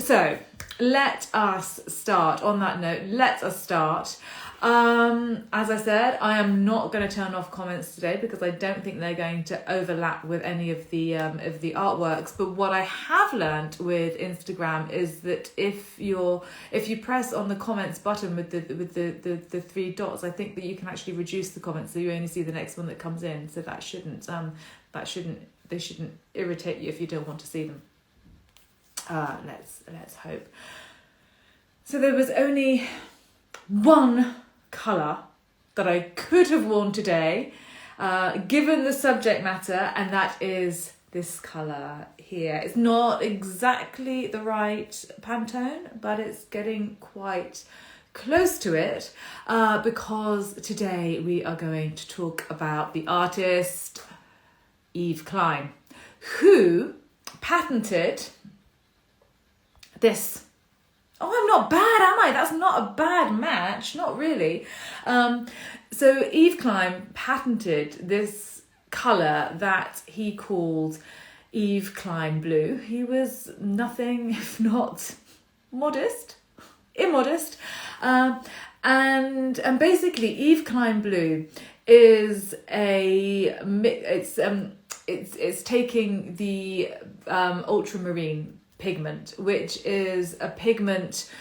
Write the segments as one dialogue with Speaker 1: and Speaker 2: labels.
Speaker 1: So let us start. On that note, let us start. As I said, I am not going to turn off comments today because I don't think they're going to overlap with any of the artworks. But what I have learnt with Instagram is that if you press on the comments button with the three dots, I think that you can actually reduce the comments so you only see the next one that comes in. So they shouldn't irritate you if you don't want to see them. Let's hope. So there was only one colour that I could have worn today, given the subject matter, and that is this colour here. It's not exactly the right Pantone, but it's getting quite close to it, because today we are going to talk about the artist Yves Klein, who patented this. Oh, I'm not bad, am I? That's not a bad match, not really. So Yves Klein patented this colour that he called Yves Klein Blue. He was nothing if not immodest. And basically Yves Klein Blue is it's taking the ultramarine pigment, which is a pigment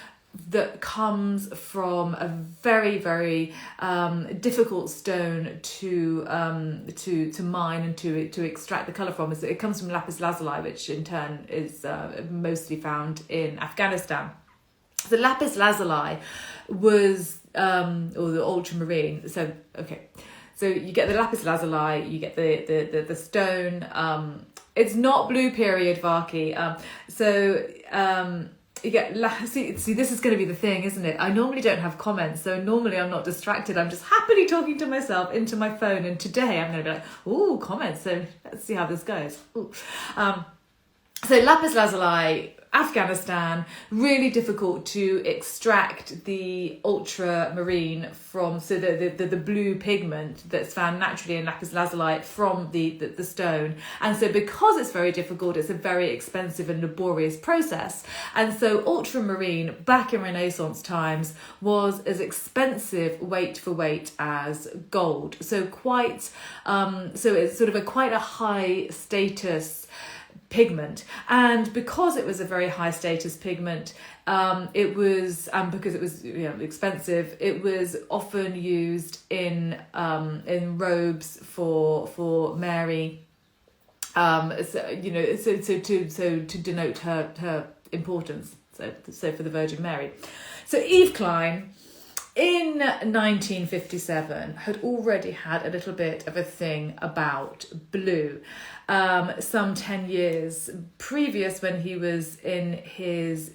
Speaker 1: that comes from a very, very difficult stone to mine and to extract the colour from. So it comes from lapis lazuli, which in turn is mostly found in Afghanistan. The lapis lazuli was or the ultramarine. So you get the lapis lazuli, you get the stone. It's not blue period, Vaki. You get see. This is going to be the thing, isn't it? I normally don't have comments, so normally I'm not distracted. I'm just happily talking to myself into my phone. And today I'm going to be like, "Ooh, comments." So let's see how this goes. Ooh. So lapis lazuli, Afghanistan, really difficult to extract the ultramarine from, so the blue pigment that's found naturally in lapis lazuli from the stone. And so because it's very difficult, it's a very expensive and laborious process. And so ultramarine back in Renaissance times was as expensive weight for weight as gold. So so it's sort of quite a high status pigment, and because it was a very high status pigment, it was because it was expensive, it was often used in robes for Mary, to denote her importance, so for the Virgin Mary. So Yves Klein in 1957 had already had a little bit of a thing about blue. Some 10 years previous, when he was in his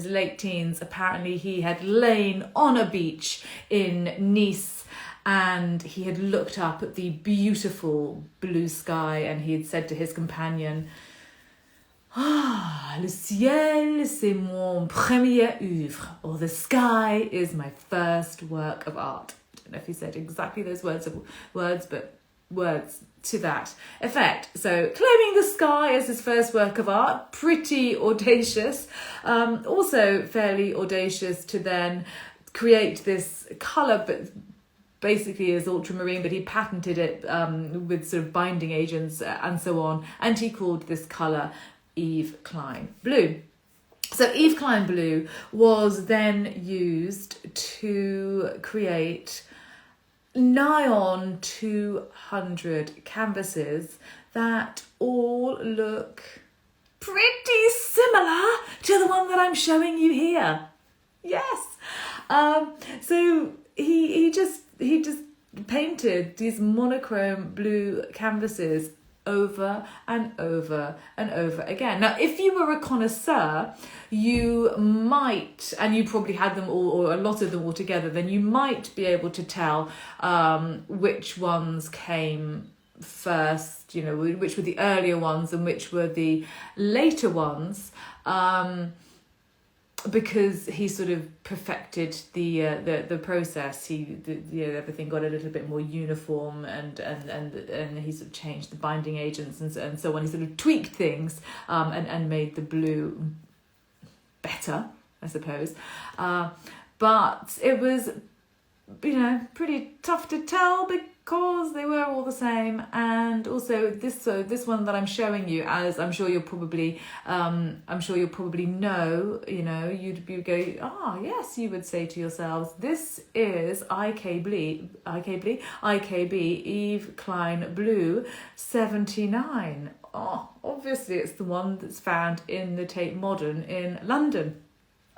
Speaker 1: late teens, apparently he had lain on a beach in Nice and he had looked up at the beautiful blue sky and he had said to his companion, "Ah, le ciel, c'est mon premier œuvre," or "the sky is my first work of art." I don't know if he said exactly those words, but words to that effect. So claiming the sky as his first work of art, pretty audacious. Also fairly audacious to then create this colour, but basically as ultramarine, but he patented it with sort of binding agents and so on. And he called this colour Yves Klein Blue. So Yves Klein Blue was then used to create nigh on 200 canvases that all look pretty similar to the one that I'm showing you here. Yes. So he just painted these monochrome blue canvases over and over and over again. Now, if you were a connoisseur, you might, and you probably had them all, or a lot of them all together, then you might be able to tell which ones came first, which were the earlier ones and which were the later ones. Because he sort of perfected the process, everything got a little bit more uniform, and he sort of changed the binding agents and so on. He sort of tweaked things and made the blue better, I suppose. But it was, pretty tough to tell because they were all the same. And also this one that I'm showing you, as I'm sure you'll probably know, you'd go, yes, you would say to yourselves, this is IKB Yves Klein Blue 79. Oh, obviously it's the one that's found in the Tate Modern in London.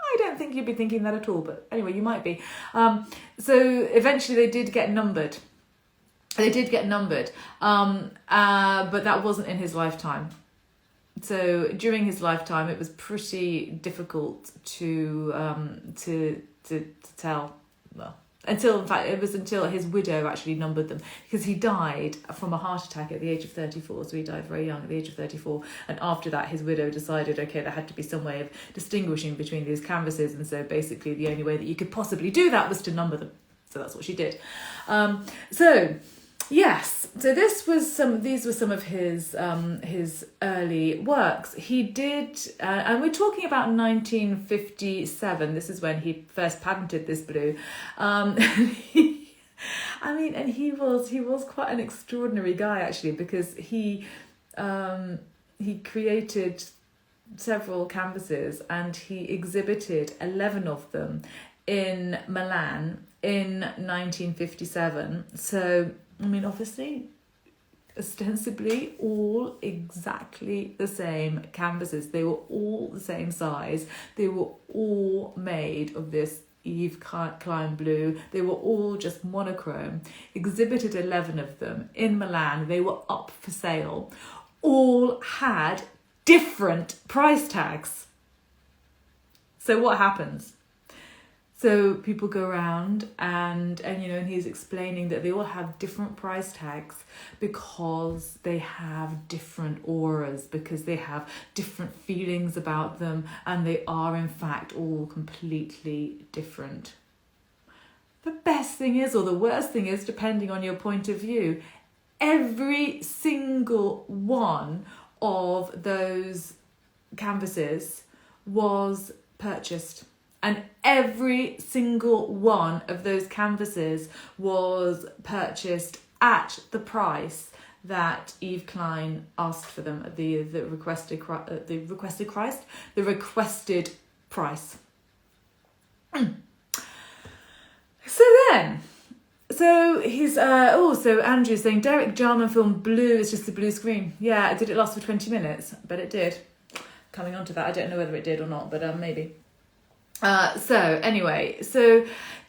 Speaker 1: I don't think you'd be thinking that at all, but anyway, you might be. So eventually they did get numbered. But that wasn't in his lifetime. So during his lifetime, it was pretty difficult to tell. Well, until his widow actually numbered them, because he died from a heart attack at the age of 34. So he died very young at the age of 34. And after that, his widow decided, okay, there had to be some way of distinguishing between these canvases. And so basically the only way that you could possibly do that was to number them. So that's what she did. Yes, so these were some of his early works. He did, and we're talking about 1957. This is when he first patented this blue. And he was quite an extraordinary guy actually, because he created several canvases and he exhibited 11 of them in Milan in 1957. So obviously, ostensibly all exactly the same canvases. They were all the same size. They were all made of this Yves Klein Blue. They were all just monochrome. Exhibited 11 of them in Milan. They were up for sale. All had different price tags. So what happens? So people go around and he's explaining that they all have different price tags because they have different auras, because they have different feelings about them, and they are in fact all completely different. The best thing is, or the worst thing is, depending on your point of view, every single one of those canvases was purchased. And every single one of those canvases was purchased at the price that Yves Klein asked for them, the requested price. So he's so Andrew's saying Derek Jarman film Blue is just a blue screen. Yeah, did it last for 20 minutes? But it did. Coming on to that, I don't know whether it did or not, but maybe. So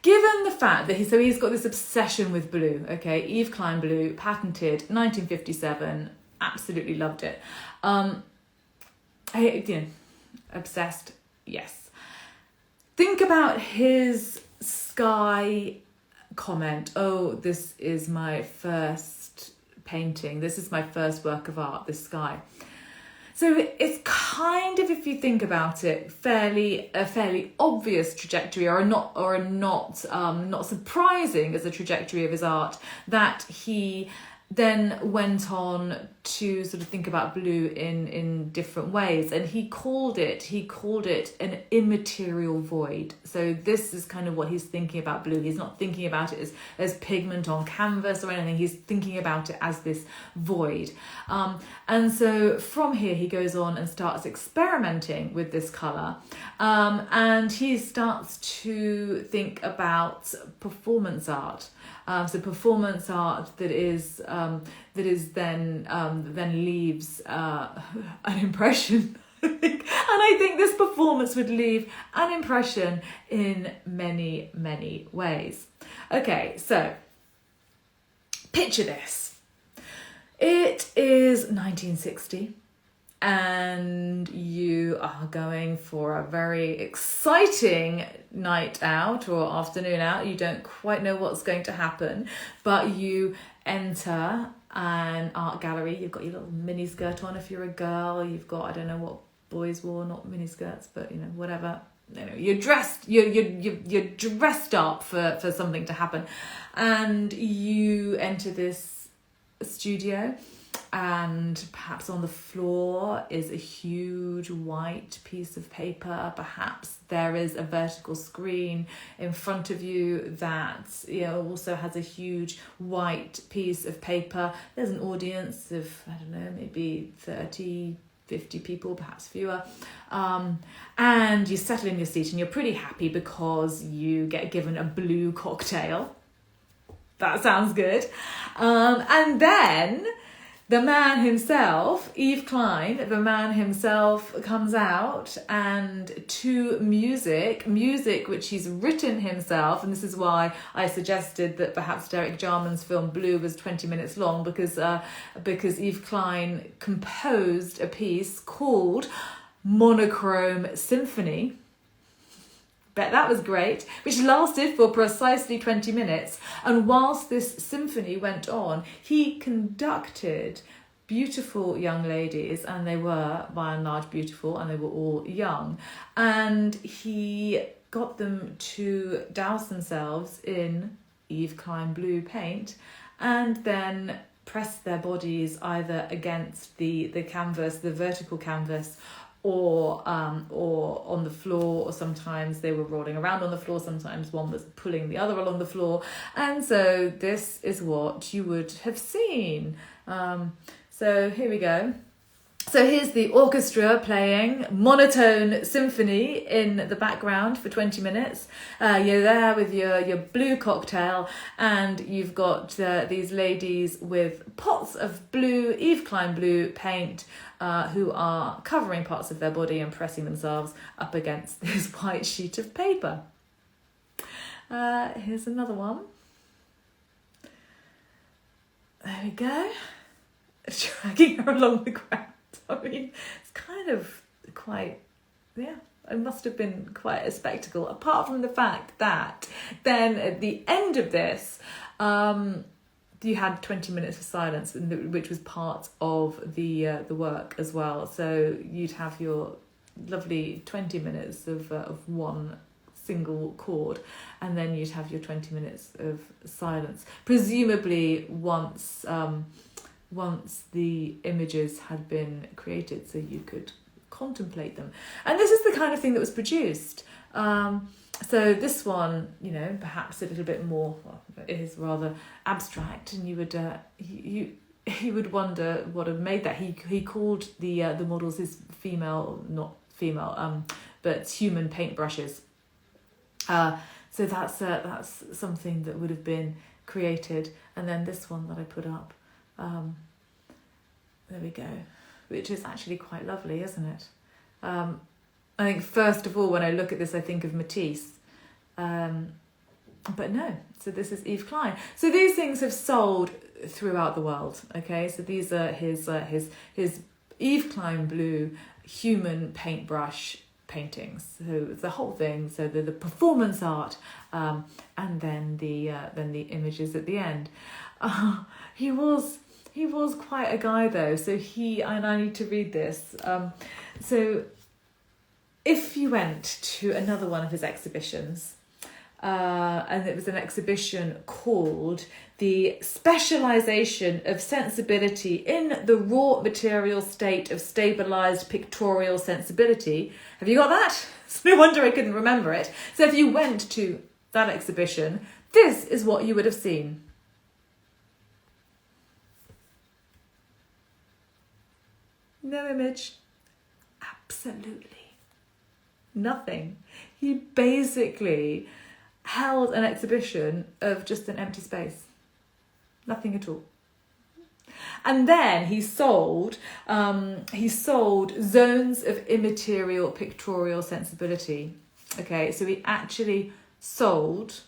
Speaker 1: given the fact that he's got this obsession with blue, okay, Yves Klein Blue, patented 1957, absolutely loved it. Obsessed, yes. Think about his sky comment. Oh, this is my first painting. This is my first work of art, this sky. So it's kind of, if you think about it, a fairly obvious trajectory, or not surprising as a trajectory of his art, that he then went on to sort of think about blue in different ways, and he called it an immaterial void. So this is kind of what he's thinking about blue. He's not thinking about it as pigment on canvas or anything. He's thinking about it as this void. And so from here he goes on and starts experimenting with this colour, and he starts to think about performance art. So performance art that then leaves an impression. And I think this performance would leave an impression in many, many ways. Okay, so picture this. It is 1960. And you are going for a very exciting night out or afternoon out. You don't quite know what's going to happen, but you enter an art gallery. You've got your little mini skirt on if you're a girl. You've got, I don't know what boys wore, not mini skirts, but whatever. You're dressed. You're dressed up for something to happen, and you enter this studio. and perhaps on the floor is a huge white piece of paper. Perhaps there is a vertical screen in front of you that also has a huge white piece of paper. There's an audience of, I don't know, maybe 30, 50 people, perhaps fewer. And you settle in your seat and you're pretty happy because you get given a blue cocktail. That sounds good. And then the man himself, Yves Klein, the man himself comes out and to music which he's written himself, and this is why I suggested that perhaps Derek Jarman's film Blue was 20 minutes long, because Yves Klein composed a piece called Monochrome Symphony. Bet that was great, which lasted for precisely 20 minutes. And whilst this symphony went on, he conducted beautiful young ladies, and they were by and large beautiful, and they were all young. And he got them to douse themselves in Yves Klein Blue paint and then press their bodies either against the canvas, the vertical canvas, or on the floor, or sometimes they were rolling around on the floor, sometimes one was pulling the other along the floor, and so this is what you would have seen. So here we go. So here's the orchestra playing monotone symphony in the background for 20 minutes. You're there with your blue cocktail, and you've got these ladies with pots of blue, Yves Klein Blue paint, who are covering parts of their body and pressing themselves up against this white sheet of paper. Here's another one. There we go. Dragging her along the ground. I mean, it's kind of quite, it must have been quite a spectacle, apart from the fact that then at the end of this, you had 20 minutes of silence, which was part of the work as well. So you'd have your lovely 20 minutes of one single chord, and then you'd have your 20 minutes of silence, presumably once the images had been created, so you could contemplate them. And this is the kind of thing that was produced. So this one, perhaps a little bit more, it is rather abstract, and you would wonder what had made that. He called the models his not female, but human paintbrushes. So that's something that would have been created. And then this one that I put up. There we go, which is actually quite lovely, isn't it? I think first of all, when I look at this, I think of Matisse, but no. So this is Yves Klein. So these things have sold throughout the world. Okay, so these are his Yves Klein Blue human paintbrush paintings. So the whole thing. So the performance art, and then the images at the end. He was quite a guy though, so and I need to read this. So if you went to another one of his exhibitions, and it was an exhibition called The Specialization of Sensibility in the Raw Material State of Stabilized Pictorial Sensibility. Have you got that? It's no wonder I couldn't remember it. So if you went to that exhibition, this is what you would have seen. No image. Absolutely nothing. He basically held an exhibition of just an empty space. Nothing at all. And then he sold zones of immaterial pictorial sensibility. Okay, so he actually sold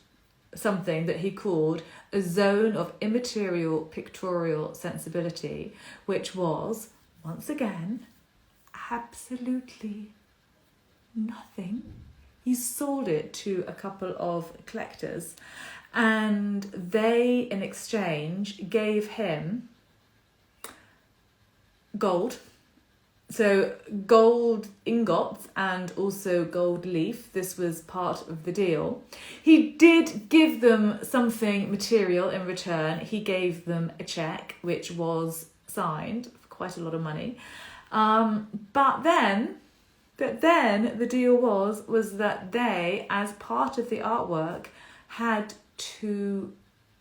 Speaker 1: something that he called a zone of immaterial pictorial sensibility, which was, once again, absolutely nothing. He sold it to a couple of collectors, and they, in exchange, gave him gold. So gold ingots and also gold leaf. This was part of the deal. He did give them something material in return. He gave them a check, which was signed for quite a lot of money. But then the deal was that they, as part of the artwork, had to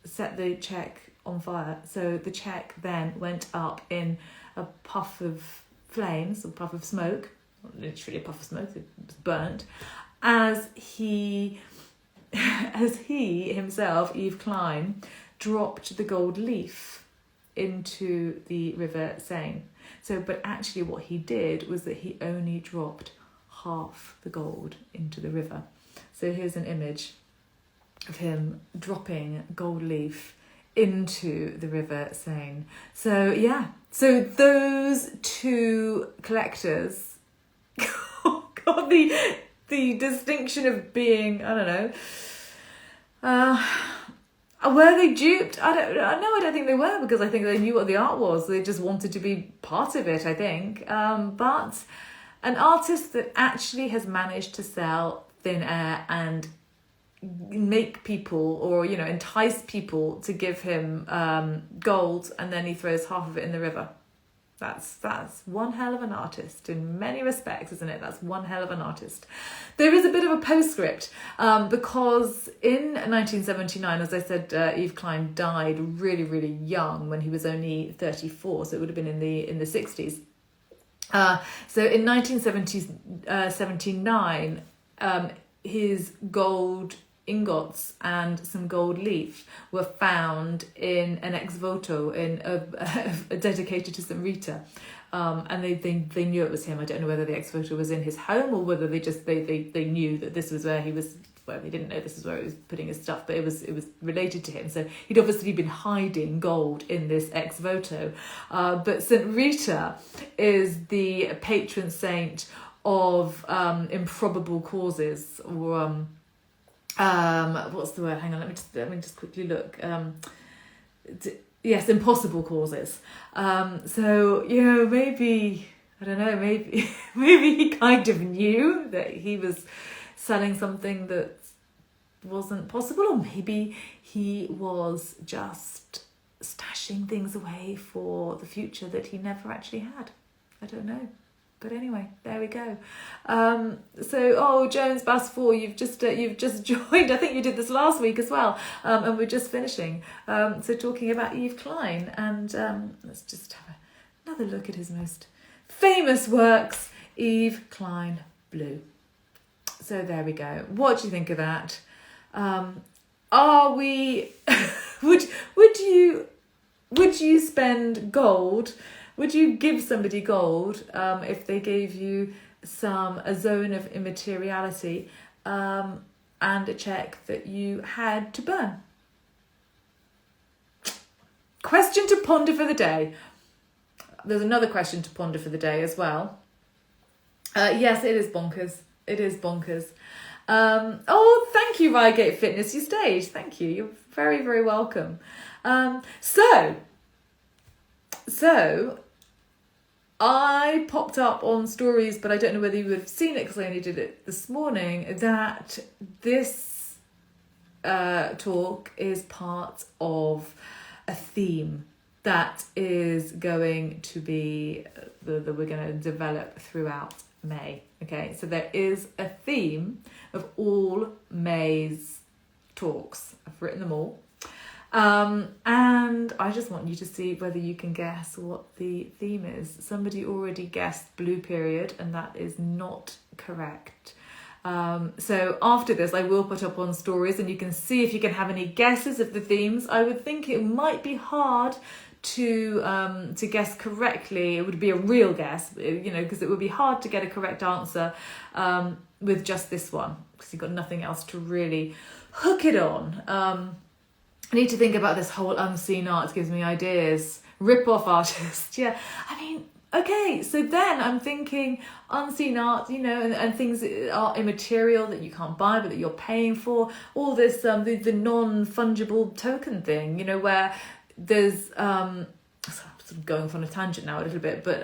Speaker 1: set the check on fire. So the check then went up in a puff of flames, or puff of smoke, not literally a puff of smoke, it was burnt, as he himself, Yves Klein, dropped the gold leaf into the River Seine. So, but actually what he did was that he only dropped half the gold into the river. So here's an image of him dropping gold leaf into the River Seine. So yeah, so those two collectors got the distinction of being, I don't know, were they duped? I don't think they were, because I think they knew what the art was. They just wanted to be part of it, I think. But an artist that actually has managed to sell thin air and make people, or entice people to give him gold, and then he throws half of it in the river. That's one hell of an artist in many respects, isn't it? That's one hell of an artist. There is a bit of a postscript, because in 1979, as I said, Yves Klein died really, really young, when he was only 34, so it would have been in the 60s. So in 1979, his gold ingots and some gold leaf were found in an ex voto in a dedicated to St. Rita, and they knew it was him. I don't know whether the ex voto was in his home, or whether they knew that this was where he was. Well, they didn't know this is where he was putting his stuff, but it was related to him. So he'd obviously been hiding gold in this ex voto. But St. Rita is the patron saint of improbable causes, or what's the word? Hang on, let me just quickly look. Yes, impossible causes. So maybe, I don't know, maybe he kind of knew that he was selling something that wasn't possible, or maybe he was just stashing things away for the future that he never actually had. I don't know. But anyway, there we go. Jones Bass 4, you've just joined. I think you did this last week as well, and we're just finishing. So talking about Yves Klein, and let's just have another look at his most famous works, Yves Klein Blue. So there we go. What do you think of that? Are we? would you spend gold? Would you give somebody gold if they gave you a zone of immateriality and a check that you had to burn? Question to ponder for the day. There's another question to ponder for the day as well. Yes, it is bonkers. It is bonkers. Thank you, Reigate Fitness. You stayed. Thank you. You're very, very welcome. So I popped up on stories, but I don't know whether you would have seen it because I only did it this morning, that this talk is part of a theme that is going to be, that we're going to develop throughout May. Okay, so there is a theme of all May's talks. I've written them all. And I just want you to see whether you can guess what the theme is. Somebody already guessed blue period, and that is not correct. So after this, I will put up on stories, and you can see if you can have any guesses of the themes. I would think it might be hard to guess correctly. It would be a real guess, because it would be hard to get a correct answer with just this one, because you've got nothing else to really hook it on. I need to think about this whole unseen art. Gives me ideas. Rip-off artist. Yeah, I mean, okay, so then I'm thinking unseen art, and things that are immaterial that you can't buy but that you're paying for. All this, the non-fungible token thing, where there's, I'm sort of going off on a tangent now a little bit, but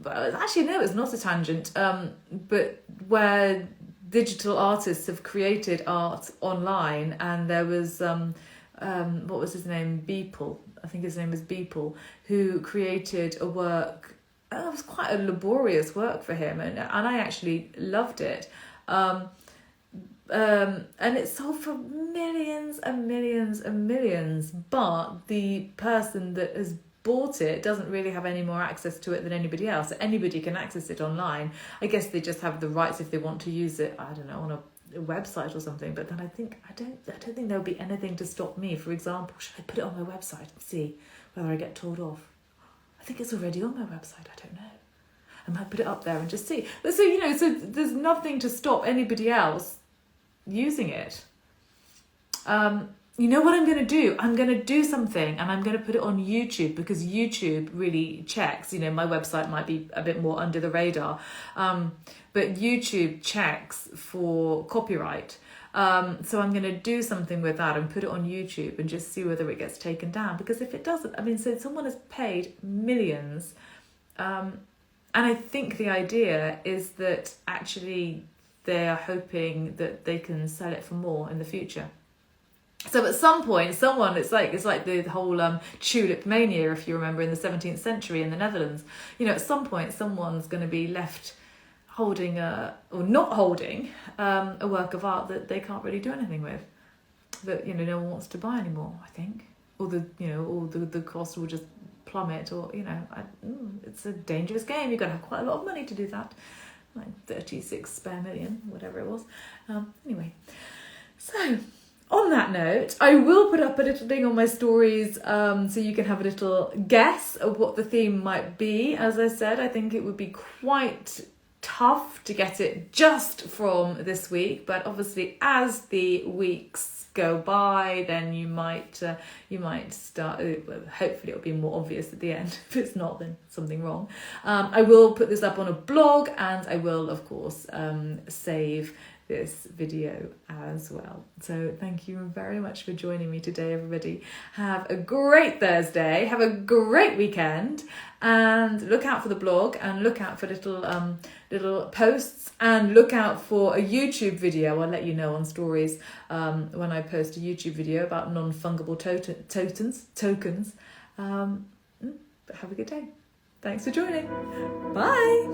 Speaker 1: actually no, it's not a tangent, but where digital artists have created art online, and there was, what was his name? Beeple. I think his name is Beeple, who created a work. It was quite a laborious work for him, and I actually loved it. And it sold for millions and millions and millions, but the person that has bought it doesn't really have any more access to it than anybody else. Anybody can access it online. I guess they just have the rights if they want to use it, I don't know, on a website or something. But then I don't think there'll be anything to stop me. For example, should I put it on my website and see whether I get told off? I think it's already on my website, I don't know. I might put it up there and just see. But so, so there's nothing to stop anybody else using it. You know what I'm going to do? I'm going to do something and I'm going to put it on YouTube, because YouTube really checks. My website might be a bit more under the radar, but YouTube checks for copyright. So I'm going to do something with that and put it on YouTube and just see whether it gets taken down. Because if it doesn't, so someone has paid millions, and I think the idea is that actually they are hoping that they can sell it for more in the future. So at some point, it's like the whole tulip mania, if you remember, in the 17th century in the Netherlands. At some point, someone's going to be left holding or not holding a work of art that they can't really do anything with, that no one wants to buy anymore, I think, or the cost will just plummet, or it's a dangerous game. You've got to have quite a lot of money to do that, like 36 spare million, whatever it was. Anyway, so on that note, I will put up a little thing on my stories so you can have a little guess of what the theme might be. As I said, I think it would be quite tough to get it just from this week, but obviously as the weeks go by, then you might start, hopefully it'll be more obvious at the end. If it's not, then something wrong. I will put this up on a blog, and I will of course save this video as well. So thank you very much for joining me today, everybody. Have a great Thursday, have a great weekend, and look out for the blog, and look out for little posts, and look out for a YouTube video. I'll let you know on stories when I post a YouTube video about non-fungible tokens. But have a good day. Thanks for joining. Bye.